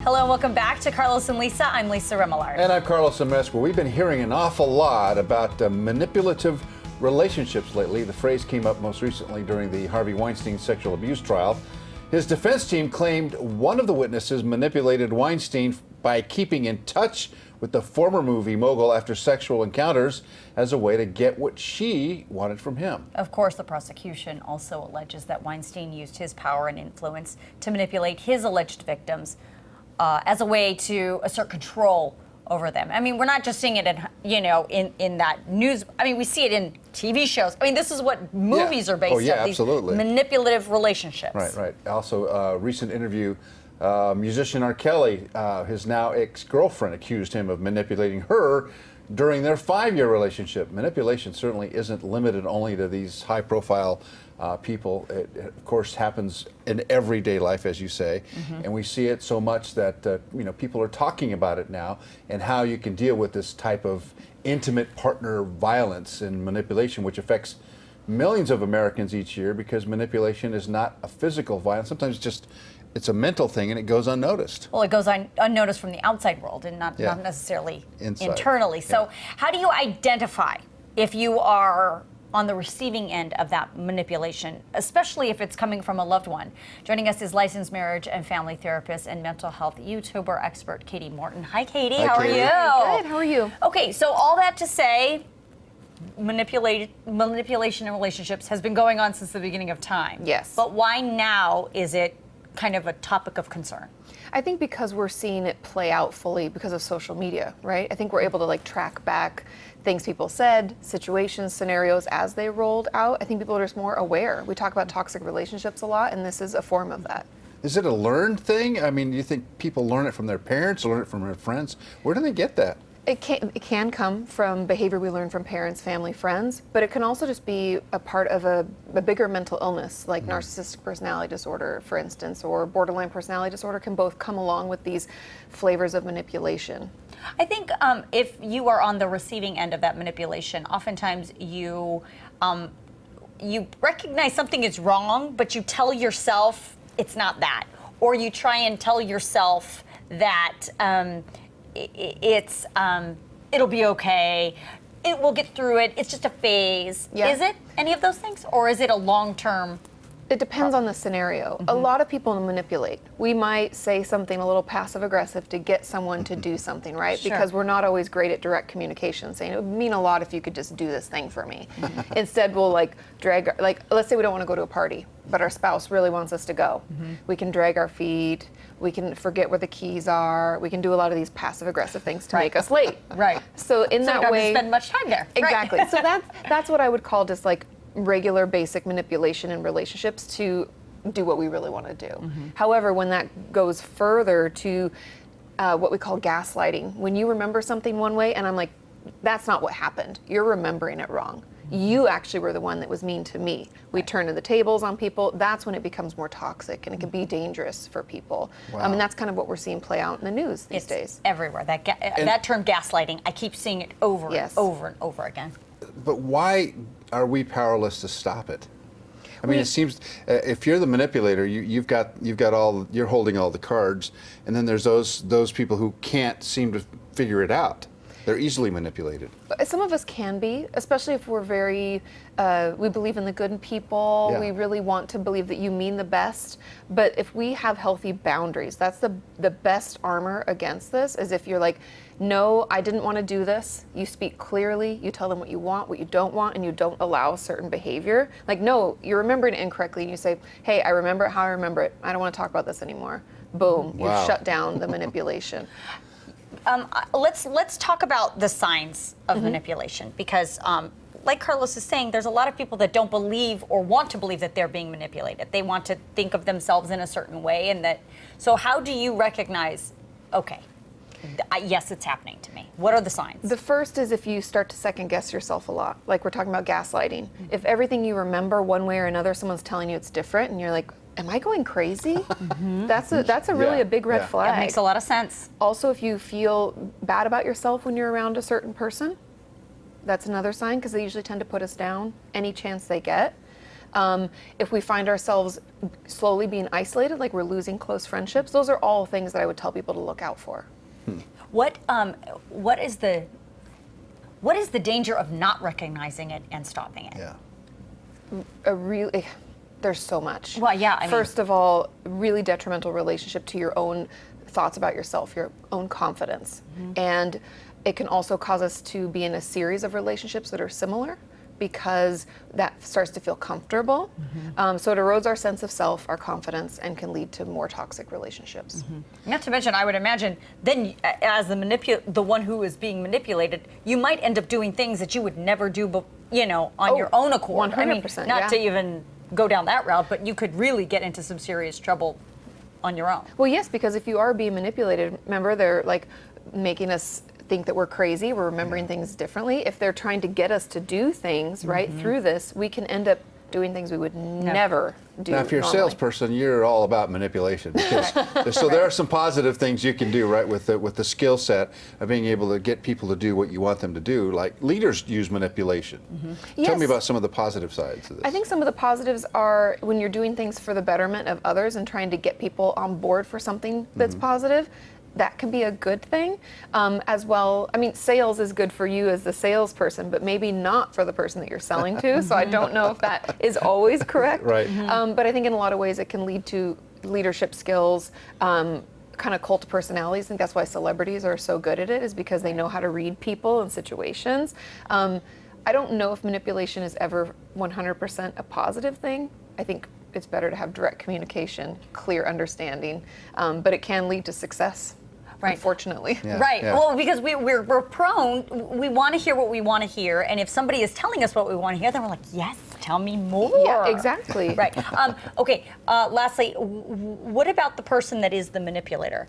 Hello and welcome back to Carlos and Lisa. I'm Lisa Remillard. And I'm Carlos Amesco. We've been hearing an awful lot about manipulative relationships lately. The phrase came up most recently during the Harvey Weinstein sexual abuse trial. His defense team claimed one of the witnesses manipulated Weinstein by keeping in touch with the former movie mogul after sexual encounters as a way to get what she wanted from him. Of course, the prosecution also alleges that Weinstein used his power and influence to manipulate his alleged victims as a way to assert control over them. I mean, we're not just seeing it in that news. I mean, we see it in TV shows. I mean, this is what movies are based on. These absolutely. Manipulative relationships. Right. Also, a recent interview, musician R. Kelly, his now ex-girlfriend, accused him of manipulating her during their 5-year relationship. Manipulation certainly isn't limited only to these high-profile people. It, of course, happens in everyday life, as you say, and we see it so much that people are talking about it now and how you can deal with this type of intimate partner violence and manipulation, which affects millions of Americans each year, because manipulation is not a physical violence. Sometimes it's a mental thing and it goes unnoticed. Well, it goes unnoticed from the outside world and not necessarily internally. So how do you identify if you are on the receiving end of that manipulation, especially if it's coming from a loved one? Joining us is licensed marriage and family therapist and mental health YouTuber expert Kati Morton. Hi, Kati. How are you? Good. How are you? Okay, so all that to say, manipulation in relationships has been going on since the beginning of time. Yes. But why now is it kind of a topic of concern? I think because we're seeing it play out fully because of social media, right? I think we're able to track back things people said, situations, scenarios as they rolled out. I think people are just more aware. We talk about toxic relationships a lot, and this is a form of that. Is it a learned thing? I mean, do you think people learn it from their parents, learn it from their friends? Where do they get that? It can come from behavior we learn from parents, family, friends, but it can also just be a part of a bigger mental illness, like narcissistic personality disorder, for instance, or borderline personality disorder can both come along with these flavors of manipulation. I think if you are on the receiving end of that manipulation, oftentimes you recognize something is wrong, but you tell yourself it's not that, or you try and tell yourself that it'll be okay, we'll get through it, it's just a phase. Yeah. Is it any of those things, or is it a long-term? It depends on the scenario. A lot of people manipulate. We might say something a little passive-aggressive to get someone to do something, right? Sure. Because we're not always great at direct communication, saying, it would mean a lot if you could just do this thing for me. Instead, we'll drag, let's say we don't want to go to a party, but our spouse really wants us to go. We can drag our feet, we can forget where the keys are, we can do a lot of these passive-aggressive things to make us late. Right. So in that we don't way, have to spend much time there. Exactly. Right. So that's what I would call just regular basic manipulation in relationships to do what we really want to do. However, when that goes further to what we call gaslighting, when you remember something one way and I'm like, that's not what happened, you're remembering it wrong. You actually were the one that was mean to me. We turn to the tables on people. That's when it becomes more toxic and it can be dangerous for people. Wow. And that's kind of what we're seeing play out in the news these days. Everywhere. That term gaslighting, I keep seeing it over and over and over again. But why are we powerless to stop it? I mean, it seems if you're the manipulator, you're holding all the cards, and then there's those people who can't seem to figure it out. They're easily manipulated. Some of us can be, especially if we're very, we believe in the good in people. Yeah. We really want to believe that you mean the best. But if we have healthy boundaries, that's the best armor against this, is if you're like, no, I didn't want to do this. You speak clearly, you tell them what you want, what you don't want, and you don't allow certain behavior. Like, no, you're remembering it incorrectly, and you say, hey, I remember it how I remember it. I don't want to talk about this anymore. Boom, Wow. You've shut down the manipulation. Let's talk about the signs of manipulation, because like Carlos is saying, there's a lot of people that don't believe or want to believe that they're being manipulated. They want to think of themselves in a certain way, so how do you recognize, okay, yes, it's happening to me? What are the signs? The first is if you start to second guess yourself a lot, like we're talking about gaslighting. If everything you remember one way or another, someone's telling you it's different, and you're like, am I going crazy? That's a really a big red flag. That makes a lot of sense. Also, if you feel bad about yourself when you're around a certain person, that's another sign, because they usually tend to put us down any chance they get. If we find ourselves slowly being isolated, like we're losing close friendships, those are all things that I would tell people to look out for. What is the danger of not recognizing it and stopping it? Yeah. There's so much. Well, yeah. First of all, really detrimental relationship to your own thoughts about yourself, your own confidence. And it can also cause us to be in a series of relationships that are similar because that starts to feel comfortable. So it erodes our sense of self, our confidence, and can lead to more toxic relationships. Not to mention, I would imagine, then as the one who is being manipulated, you might end up doing things that you would never do, on your own accord. 100%, not to even go down that route, but you could really get into some serious trouble on your own. Well, yes, because if you are being manipulated, remember they're like making us think that we're crazy, we're remembering things differently. If they're trying to get us to do things right through this, we can end up doing things we would never do. Now, if you're a salesperson, you're all about manipulation. Because, so there are some positive things you can do, right, with the skill set of being able to get people to do what you want them to do. Like leaders use manipulation. Tell me about some of the positive sides of this. I think some of the positives are when you're doing things for the betterment of others and trying to get people on board for something that's positive. That can be a good thing as well. I mean, sales is good for you as the salesperson, but maybe not for the person that you're selling to. So I don't know if that is always correct. Right. But I think in a lot of ways it can lead to leadership skills, kind of cult personalities. I think that's why celebrities are so good at it, is because they know how to read people and situations. I don't know if manipulation is ever 100% a positive thing. I think it's better to have direct communication, clear understanding, but it can lead to success. Right. Unfortunately. Yeah, right. yeah. Well, because we're prone, we want to hear what we want to hear, and if somebody is telling us what we want to hear, then we're like, yes, tell me more. Yeah, exactly. Right. Okay. Lastly, what about the person that is the manipulator?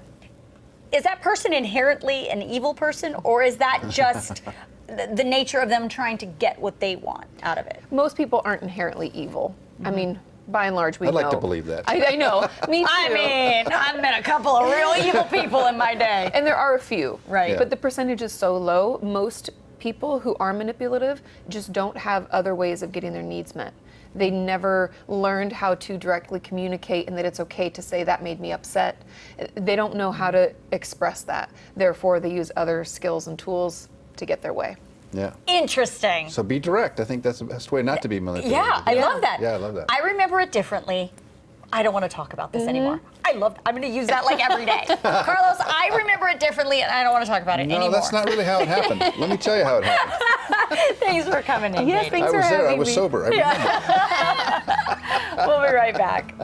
Is that person inherently an evil person, or is that just the nature of them trying to get what they want out of it? Most people aren't inherently evil. I mean, by and large, we know. I'd like to believe that. I know. Me too. I mean, I've met a couple of real evil people in my day. And there are a few. Right. But the percentage is so low. Most people who are manipulative just don't have other ways of getting their needs met. They never learned how to directly communicate and that it's okay to say that made me upset. They don't know how to express that. Therefore, they use other skills and tools to get their way. Yeah. Interesting. So be direct. I think that's the best way not to be manipulated. Yeah, I love that. Yeah, I love that. I remember it differently. I don't want to talk about this anymore. I'm going to use that like every day. Carlos, I remember it differently, and I don't want to talk about it anymore. No, that's not really how it happened. Let me tell you how it happened. Thanks for coming in. Yes, baby. thanks for having me. I was sober. I remember. We'll be right back.